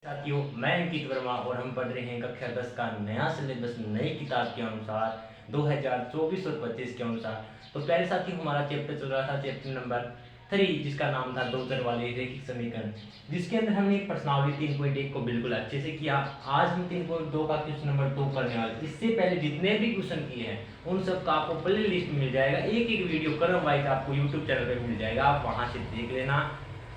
साथियों, मैं अंकित वर्मा और हम पढ़ रहे हैं कक्षा 10 का नया सिलेबस नई किताब के अनुसार 2024 और 25 के अनुसार। तो प्यारे साथियों, हमारा चैप्टर चल रहा था चैप्टर नंबर 3, जिसका नाम था दो चर वाले रैखिक समीकरण, जिसके अंदर हमने प्रश्नावली 3.1 को बिल्कुल अच्छे से किया। आज हम 3.2 का क्वेश्चन नंबर 2 करने वाले। इससे पहले जितने भी क्वेश्चन किए हैं उन सब का आपको प्ले लिस्ट में मिल जाएगा, एक एक वीडियो क्रम वाइज आपको यूट्यूब चैनल पर मिल जाएगा, आप वहाँ से देख लेना।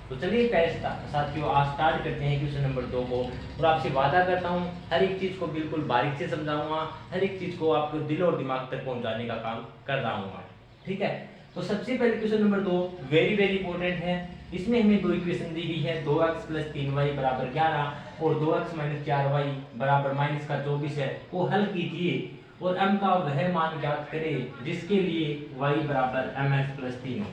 तो चलिए साथियों, आज स्टार्ट करते हैं क्वेश्चन नंबर 2 को। और आपसे वादा करता हूँ हर एक चीज़ को बिल्कुल बारीक से समझाऊंगा, हर एक चीज़ को आपको दिल और दिमाग तक पहुंचाने का काम कर रहा हूँ। ठीक है, तो सबसे पहले question number 2 very very important है। इसमें हमें दो इक्वेशन दी गई है, 2x + 3y = 11 और 2x - 4y = -24 है। वो हल कीजिए और m का वह मान ज्ञात करें जिसके लिए y = mx + 3 हो।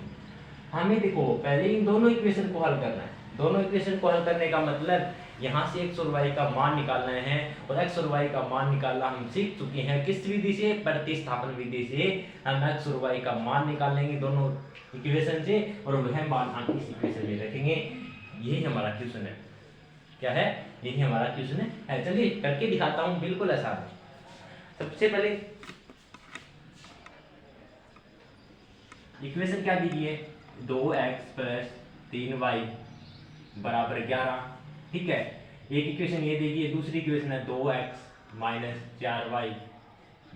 हमें देखो पहले इन दोनों इक्वेशन को हल करना है। दोनों इक्वेशन को हल करने का मतलब यहाँ से x और y का मान निकालना है, और x और y का मान निकालना हम सीख चुके हैं किस विधि से, प्रतिस्थापन विधि से। हम x और y का मान निकाल लेंगे दोनों इक्वेशन से और वह मान हम इस इक्वेशन में रखेंगे। यही हमारा क्वेश्चन है। क्या है? यही हमारा क्वेश्चन है। चलिए करके दिखाता हूँ, बिल्कुल आसान। सबसे पहले इक्वेशन क्या दी है, 2x + 3y = 11। ठीक है, एक इक्वेशन ये देगी, दूसरी इक्वेशन है 2x - 4y =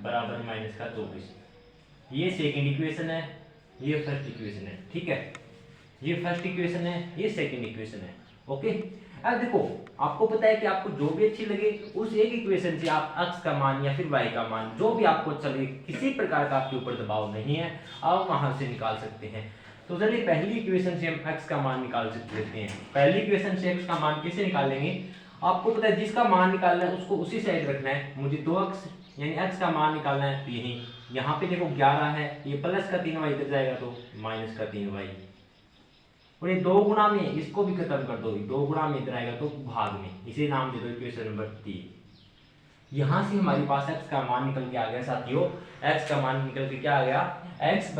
-24। ये सेकंड इक्वेशन है, ये फर्स्ट इक्वेशन है। ठीक है, ये फर्स्ट इक्वेशन है, ये सेकंड इक्वेशन है। ओके, अब देखो आपको पता है कि आपको जो भी अच्छी लगे उस एक इक्वेशन से आप x का मान या फिर y का मान जो भी आपको अच्छा लगे, किसी प्रकार का आपके ऊपर दबाव नहीं है, आप वहां से निकाल सकते हैं। तो चलिए पहली इक्वेशन से हम x का मान निकाल लेते हैं। पहली इक्वेशन से x का मान कैसे निकालेंगे, आपको पता है जिसका मान निकालना है उसको उसी साइड रखना है। मुझे 2x यानी x का मान निकालना है, तो यही यहाँ पे देखो 11 है, ये प्लस का 3y इधर जाएगा तो माइनस का 3y, और ये 2 गुणा में इसको भी खत्म कर दो, 2 गुणा में इधर आएगा तो भाग में, इसे नाम दे दो इक्वेशन नंबर 3। यहाँ से हमारे पास x का मान निकल के आ गया साथियों, x का मान निकल के क्या आ गया, x =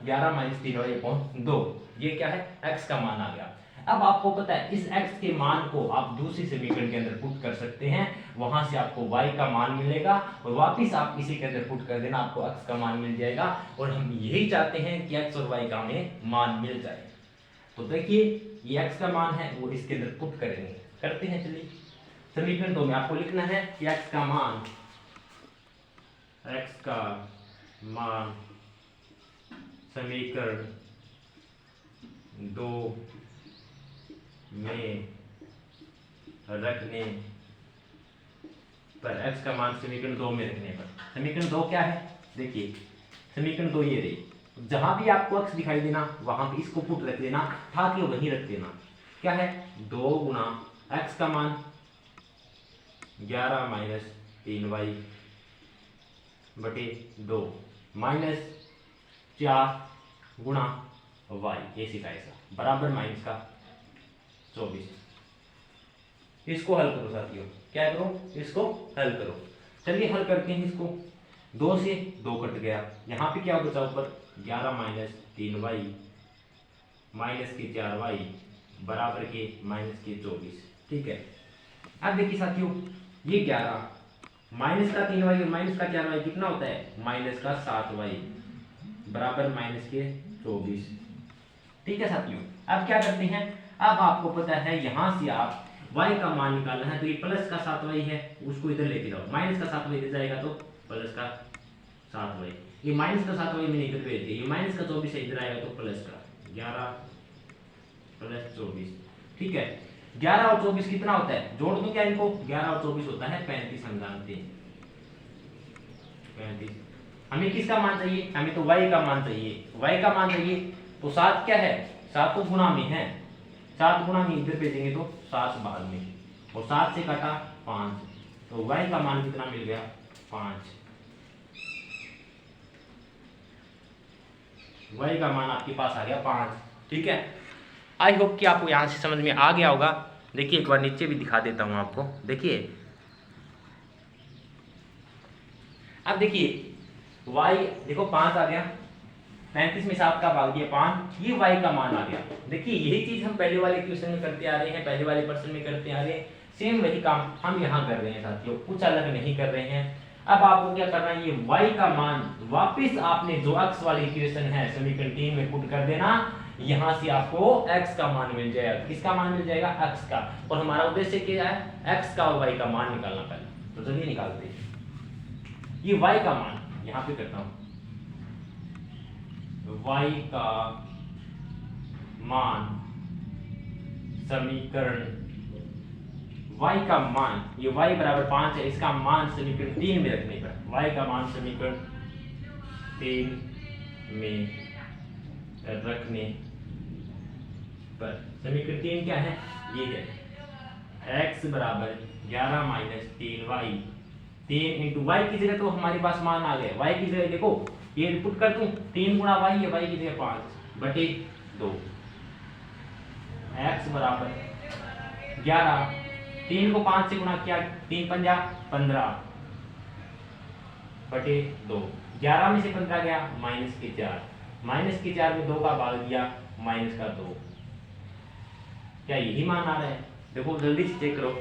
11 - 3y/2। ये क्या है, x का मान आ गया। अब आपको पता है इस x के मान को आप दूसरी समीकरण के अंदर पुट कर सकते हैं, वहां से आपको y का मान मिलेगा और वापिस आप इसी के अंदर पुट कर देना, आपको x का मान मिल जाएगा। और हम यही चाहते हैं कि x और y का हमें मान मिल जाए। तो देखिए ये x का मान है वो इसके अंदर पुट करेंगे, करते हैं। चलिए समीकरण 2 में आपको लिखना है कि x का मान समीकरण 2 में रखने पर, x का मान समीकरण 2 में रखने पर, समीकरण 2 क्या है, देखिए समीकरण 2 ये रही, जहां भी आपको x दिखाई देना वहां पे इसको पुट रख देना, था कि वहीं रख देना। क्या है, 2 गुना x का मान 11 - 3y/2 -4 गुणा y, ऐसी का ऐसा बराबर -24। इसको हल करो साथियों, क्या करो, इसको हल करो। चलिए हल करते हैं इसको। 2 से 2 कट गया, यहाँ पे क्या बचा ऊपर, 11 - 3y -4y = -24। ठीक है, अब देखिए साथियों ये 11 माइनस का 3y और माइनस का 4y कितना होता है, -7y = -24। ठीक है साथियों, अब क्या करते हैं, अब आपको पता है यहाँ से आप y का मान निकालना है, तो ये प्लस का 7y है, उसको इधर लेके जाओ, माइनस का 7y इधर जाएगा तो प्लस का 7y, ये माइनस का 7y मैंने इधर भेज दिया, ये माइनस का 24 है, इधर आएगा तो प्लस का 11 + 24। ठीक है, 11 और 24 कितना होता है, जोड़ दो क्या इनको, 11 और 24 होता है 35, हम जानते हैं 35। हमें किसका मान चाहिए, हमें तो y का मान चाहिए, y का मान चाहिए। तो 7 क्या है, 7 तो गुणा में है, 7 गुणा में इधर भेजेंगे तो 7 बाद में, और 7 से काटा 5, तो y का मान कितना मिल गया, 5। y का मान आपके पास आ गया 5। ठीक है, आई होप कि आपको यहाँ से समझ में आ गया होगा। देखिए एक बार नीचे भी दिखा देता हूँ आपको, देखिए अब देखिए y देखो 5 आ गया, 35 में 7 का भाग दिया 5, ये y का मान आ गया। देखिए यही चीज हम पहले वाले क्वेश्चन में करते आ रहे हैं, पहले वाले प्रश्न में करते आ रहे हैं। सेम वही काम हम यहाँ कर रहे हैं साथियों, कुछ अलग नहीं कर रहे हैं। अब आपको क्या करना है, ये y का मान वापस आपने जो x वाली इक्वेशन है समीकरण 3 में पुट कर देना, यहां से आपको x का मान मिल जाएगा। किसका मान मिल जाएगा? x का। और हमारा उद्देश्य क्या है? x का और y का मान निकालना पहले। तो चलिए निकालते हैं। ये y का मान यहां पे करता हूं, y का मान समीकरण y का मान, ये y बराबर 5 है, इसका मान समीकरण 3 में रखने पर, y का मान समीकरण 3 में रखने पर समीकरण 3 क्या है? ये है x बराबर 11 माइनस 3y, 3 इंटू वाई की जगह तो हमारे पास मान आ गया, y की जगह देखो ये पुट कर दूं, 3 गुणा y है, y की जगह 5 बटे 2, x बराबर 11, 3 को 5 से गुणा किया, 3 पंजा 15 बटे 2, 11 में से 15 गया माइनस के 4, माइनस के 4 में 2 का भाग दिया माइनस का 2, क्या यही मान आ रहा है? देखो जल्दी से चेक करो।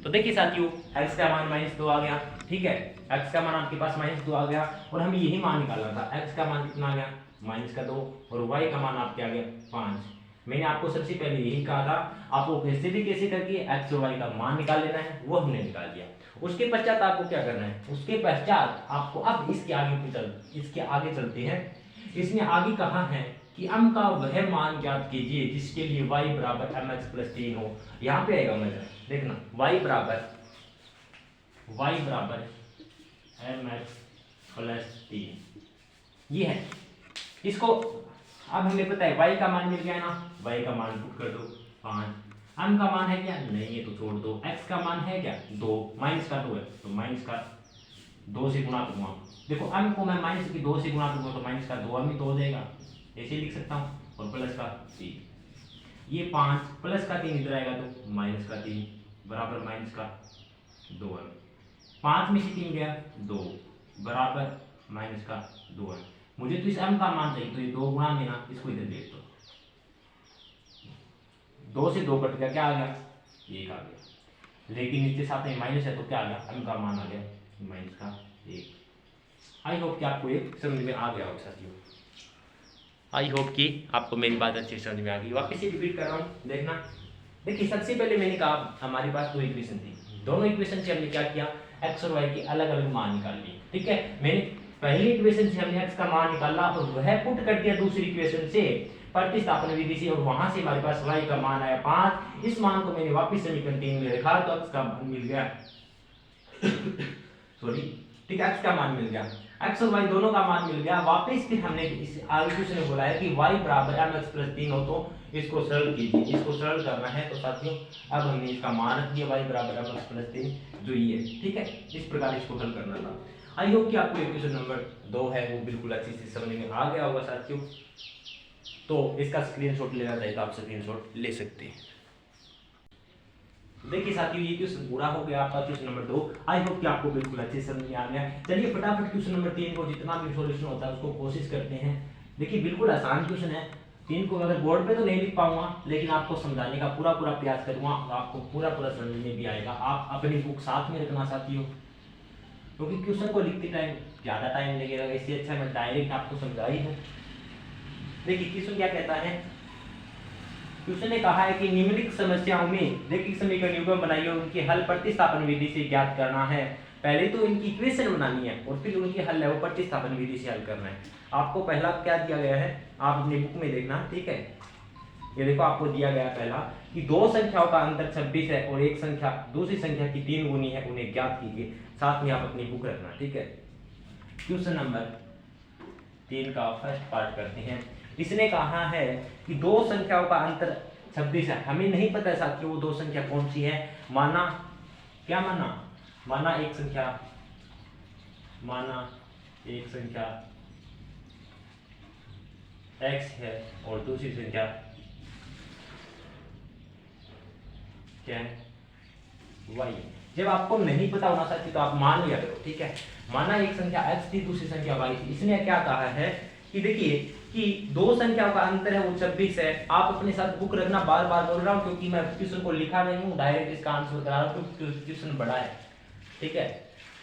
तो देखिए साथियों, x का मान -2 आ गया, ठीक है, x का मान आपके पास -2 आ गया और हमें यही मान निकालना था। x का मान कितना आ गया? -2, और y का मान आपके आ गया 5। मैंने आपको सबसे पहले यही कहा था, आपको कैसे भी कैसे करके x और y का मान निकाल लेना है, वो हमने निकाल दिया। उसके पश्चात आपको क्या करना है? उसके पश्चात आपको अब इसके आगे चलते हैं। इसने आगे कहा है कि m का वह मान ज्ञात कीजिए जिसके लिए y बराबर mx प्लस 3 हो। यहाँ पे आएगा मजा, देखना, y बराबर mx प्लस 3 ये है। इसको अब हमें पता है y का मान मिल गया ना, y का मान पुट कर दो 5, m का मान है क्या? नहीं, ये तो छोड़ दो। x का मान है क्या? 2, माइनस का 2 है तो माइनस का 2 से गुणा करूंगा। देखो m को मैं माइनस की 2 से गुणा करूंगा तो माइनस का 2 ही तो हो जाएगा, ऐसे लिख सकता हूँ, और प्लस का 3, ये 5 प्लस का 3 इधर आएगा तो माइनस का 3 बराबर माइनस का 2 है, 5 में से 3 गया 2 बराबर माइनस का 2 है। मुझे तो इस m का मान चाहिए, तो ये 2 गुणा में ना इसको इधर देख दो, 2 से 2 कट गया, क्या आ गया? 1 आ गया, लेकिन इसके साथ में माइनस है तो क्या आ गया? m का मान आ गया माइनस का 1। आई होप कि आपको एक समझ में आ गया होगा साथियों, आई होप कि आपको मेरी बात अच्छी समझ में आ गई। वापस से रिपीट कर रहा हूँ, देखना। देखिए सबसे पहले मैंने कहा हमारे पास 2 इक्वेशन थी, दोनों इक्वेशन से हमने क्या किया? x और y के अलग अलग मान निकाल लिए, ठीक है। मैंने पहली इक्वेशन से हमने x का मान निकाला और वह पुट कर दिया दूसरी इक्वेशन से प्रतिस्थापन विधि से, और वहां से हमारे पास y का मान आया 5। इस मान को मैंने वापस समीकरण 3 में रखा तो x का मान मिल गया सॉरी, ठीक है, x का मान मिल गया, x और y दोनों का मान मिल गया। वापस फिर हमने इस आगे क्वेश्चन में बोला है कि y बराबर mx प्लस 3 हो तो इसको सरल कीजिए, इसको सरल करना है। तो साथियों अब हमने इसका मान रख दिया y बराबर mx प्लस 3 जो ये है, ठीक है। इस प्रकार इसको हल करना था। आई होप कि आपको इक्वेशन नंबर 2 है वो बिल्कुल अच्छी से समझ में आ गया होगा साथियों। तो इसका स्क्रीनशॉट लेना चाहिए तो आप स्क्रीनशॉट ले सकते हैं। देखिए साथियों ये क्वेश्चन पूरा हो गया आपका क्वेश्चन नंबर 2। आई होप कि आपको बिल्कुल अच्छे से समझ में आ गया। चलिए फटाफट क्वेश्चन नंबर 3 को जितना भी सॉल्यूशन होता है उसको कोशिश करते हैं। देखिए बिल्कुल आसान क्वेश्चन है, 3 को अगर बोर्ड पे तो नहीं लिख पाऊंगा लेकिन आपको समझाने का पूरा प्रयास करूंगा, आपको पूरा समझ में भी आएगा। आप अपनी बुक साथ में रखना साथियों, क्योंकि क्वेश्चन को लिखते टाइम ज़्यादा टाइम लगेगा, इससे अच्छा मैं डायरेक्ट आपको समझा ही दूँ। देखिए क्वेश्चन क्या कहता है, क्वेश्चन ने कहा है कि निम्नलिखित समस्याओं में देखिए समीकरण युग्म बनाइए और उनके हल प्रतिस्थापन विधि से ज्ञात करना है। पहले तो इनकी इक्वेशन बनानी है और फिर उनके हल है वो प्रतिस्थापन विधि से हल करना है। आपको पहला क्या दिया गया है, आप अपनी बुक में देखना, ठीक है। ये देखो आपको दिया गया पहला कि 2 संख्याओं का अंतर 26 है और एक संख्या दूसरी संख्या की 3 गुनी है, उन्हें ज्ञात कीजिए। साथ में आप अपनी बुक रखना, ठीक है। क्वेश्चन नंबर 3 का फर्स्ट पार्ट करते हैं। इसने कहा है कि 2 संख्याओं का अंतर 26 है। हमें नहीं पता साथियों वो 2 संख्या कौन सी है। माना क्या माना एक संख्या x है और दूसरी संख्या क्या है, y है। जब आपको नहीं पता होना साथियों तो आप मान लिया करो, ठीक है। माना एक संख्या x थी दूसरी संख्या y थी। इसने क्या कहा है कि देखिए कि दो संख्याओं का अंतर है वो 26 है। आप अपने साथ बुक रखना, बार बार बोल रहा हूँ क्योंकि मैं क्वेश्चन को लिखा नहीं हूँ, डायरेक्ट इसका आंसर करा रहा हूँ क्योंकि क्वेश्चन बड़ा है। ठीक है,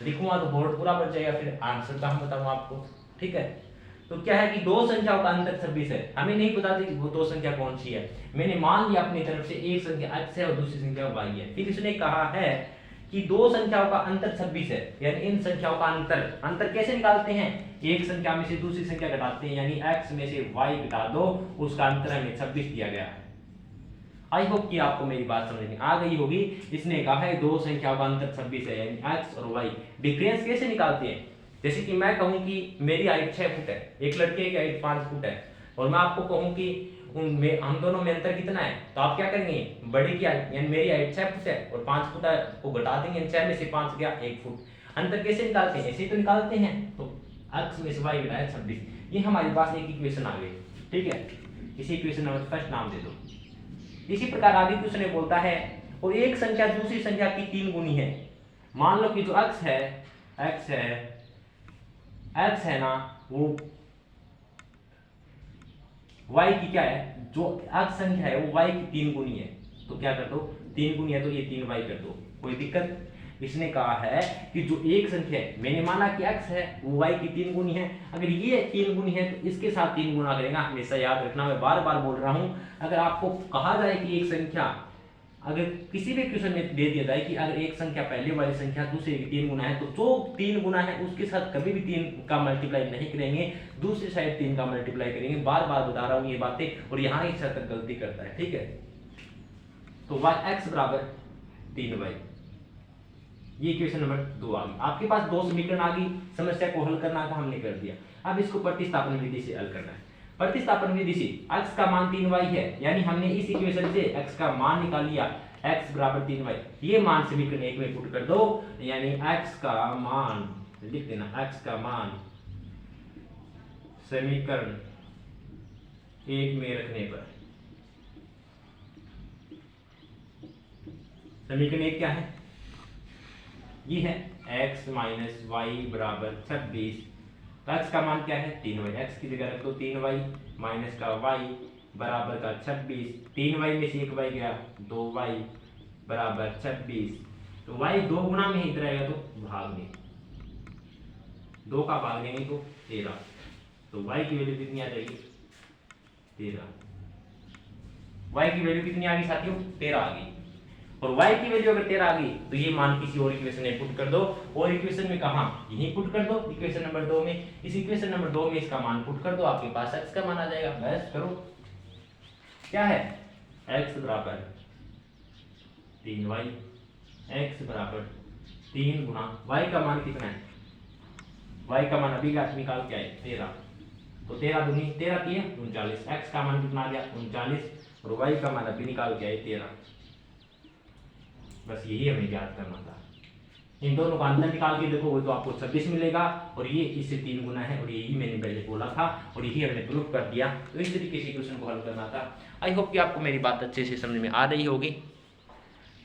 लिखूंगा तो बोर्ड पूरा बच जाएगा, फिर आंसर कहाँ बताऊंगा आपको। ठीक है, तो क्या है कि दो संख्याओं का अंतर 26 है, हमें नहीं पता थी कि वो दो संख्या कौन सी है। मैंने मान लिया अपनी तरफ से एक संख्या x है और दूसरी संख्या y है। फिर इसने कहा है कि दो संख्याओं का अंतर 26 है, यानी इन संख्याओं का अंतर कैसे निकालते हैं, एक संख्या में से दूसरी संख्या घटाते हैं, यानी x में से y घटा दो, उसका अंतर हमें 26 दिया गया है। आई होप कि आपको मेरी बात समझ में आ गई होगी। इसने कहा है दो संख्याओं का अंतर 26 है, यानी x और y। डिफरेंस कैसे निकालते हैं, जैसे कि मैं कहूं कि मेरी हाइट 6 फुट है, एक लड़के की हाइट 5 फुट है, और मैं आपको कहूं कि उनमें हम दोनों में अंतर कितना है, तो आप क्या करेंगे, बड़ी की हाइट यानी मेरी हाइट 6 फुट है और 5 फुट को घटा देंगे, 6 में से 5 गया 1 फुट। अंतर कैसे निकालते हैं, ऐसे ही तो निकालते हैं। तो x में से y घटाया 26, ये हमारे पास एक इक्वेशन आ गई। ठीक है, इसी इक्वेशन नंबर फर्स्ट नाम दे दो। इसी प्रकार आगे क्वेश्चन बोलता है और एक संख्या दूसरी संख्या की 3 गुनी है। मान लो कि जो x है ना, वो y की क्या है, जो x संख्या है वो y की 3 गुनी है। तो क्या कर दो, 3 गुनी है तो ये 3y कर दो, कोई दिक्कत। इसने कहा है कि जो एक संख्या है, मैंने माना कि x है वो y की 3 गुनी है, अगर ये 3 गुनी है तो इसके साथ 3 गुना करेगा। हमेशा याद रखना, मैं बार बार बोल रहा हूं, अगर आपको कहा जाए कि एक संख्या अगर किसी भी क्वेश्चन में दे दिया जाए कि अगर एक संख्या पहले वाली संख्या दूसरे की 3 गुना है, तो जो 3 गुना है उसके साथ कभी भी 3 का मल्टीप्लाई नहीं करेंगे, दूसरी साइड 3 का मल्टीप्लाई करेंगे। बार बार बता रहा हूँ ये बातें, और यहाँ इस हद तक गलती करता है। ठीक है, तो x बराबर 3y, ये क्वेश्चन नंबर 2 आ गई। आपके पास दो समीकरण आ गई, समस्या को हल करना था, हमने कर दिया। अब इसको प्रतिस्थापन विधि से हल करना है। प्रतिस्थापन विधि से x का मान 3y है, यानी हमने इस इक्वेशन से x का मान निकाल लिया, x बराबर 3y। ये मान समीकरण 1 में पुट कर दो, यानी x का मान लिख देना, x का मान समीकरण 1 में रखने पर, समीकरण 1 क्या है, ये है x माइनस वाई बराबर 26। तो x का मान क्या है 3y, x की जगह रख दो 3y माइनस का y बराबर का 26, 3y में से 1y गया 2y बराबर 26। तो y 2 गुना में ही इधर आएगा तो भाग में 2 का भाग देंगे तो 13, तो y की वैल्यू कितनी आ जाएगी 13। y की वैल्यू कितनी आ गई साथियों 13 आ गई, और y की वैल्यू अगर 13 आ गई तो ये मान किसी और इक्वेशन में पुट कर दो, और इक्वेशन में कहां, यहीं पुट कर दो इक्वेशन नंबर 2 में। इस इक्वेशन नंबर 2 में इसका मान पुट कर दो, आपके पास x का मान आ जाएगा। बस करो, क्या है x बराबर 3y, x बराबर 3 गुना y का मान कितना है, y का मान अभी का निकाल के आए 13, तो 13 दूनी 13 की 39, x का मान कितना आ गया 39, और y का मान अभी निकाल के आए 13। बस यही हमें याद करना था। इन दोनों का अंतर निकाल के देखोगे तो आपको 26 मिलेगा, और ये इससे 3 गुना है, और यही मैंने पहले बोला था और यही हमने प्रूफ कर दिया। तो इस तरीके से क्वेश्चन को हल करना था। आई होप कि आपको मेरी बात अच्छे से समझ में आ रही होगी।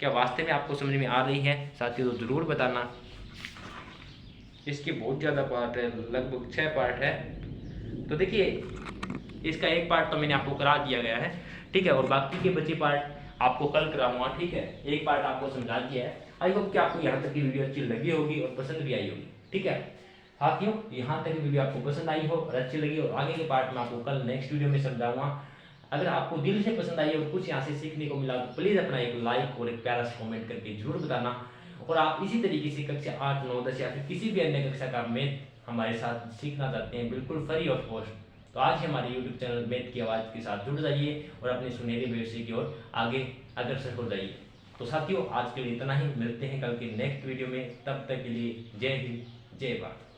क्या वास्तव में आपको समझ में आ रही है साथियों, तो ज़रूर बताना। इसके बहुत ज़्यादा पार्ट है, लगभग 6 पार्ट है। तो देखिए, इसका एक पार्ट तो मैंने आपको करा दिया गया है, ठीक है, और बाकी के बचे पार्ट आपको कल कराऊंगा। ठीक है, एक पार्ट आपको समझा दिया है। आई होप कि आपको यहाँ तक की वीडियो अच्छी लगी होगी और पसंद भी आई होगी। ठीक है साथियों, यहाँ तक की वीडियो आपको पसंद आई हो और अच्छी लगी, और आगे के पार्ट में आपको कल नेक्स्ट वीडियो में समझाऊंगा। अगर आपको दिल से पसंद आई और कुछ यहाँ से सीखने को मिला तो प्लीज़ अपना एक लाइक और एक प्यारा सा कॉमेंट करके जरूर बताना। और आप इसी तरीके से कक्षा 8, 9, 10 या फिर किसी भी अन्य कक्षा का मैथ हमारे साथ सीखना चाहते हैं, बिल्कुल फ्री ऑफ कॉस्ट, तो आज ही हमारे YouTube चैनल मैथ की आवाज़ के साथ जुड़ जाइए और अपने सुनहरे भविष्य की ओर आगे अग्रसर हो जाइए। तो साथियों, आज के लिए इतना ही, मिलते हैं कल के नेक्स्ट वीडियो में। तब तक के लिए जय हिंद, जय भारत।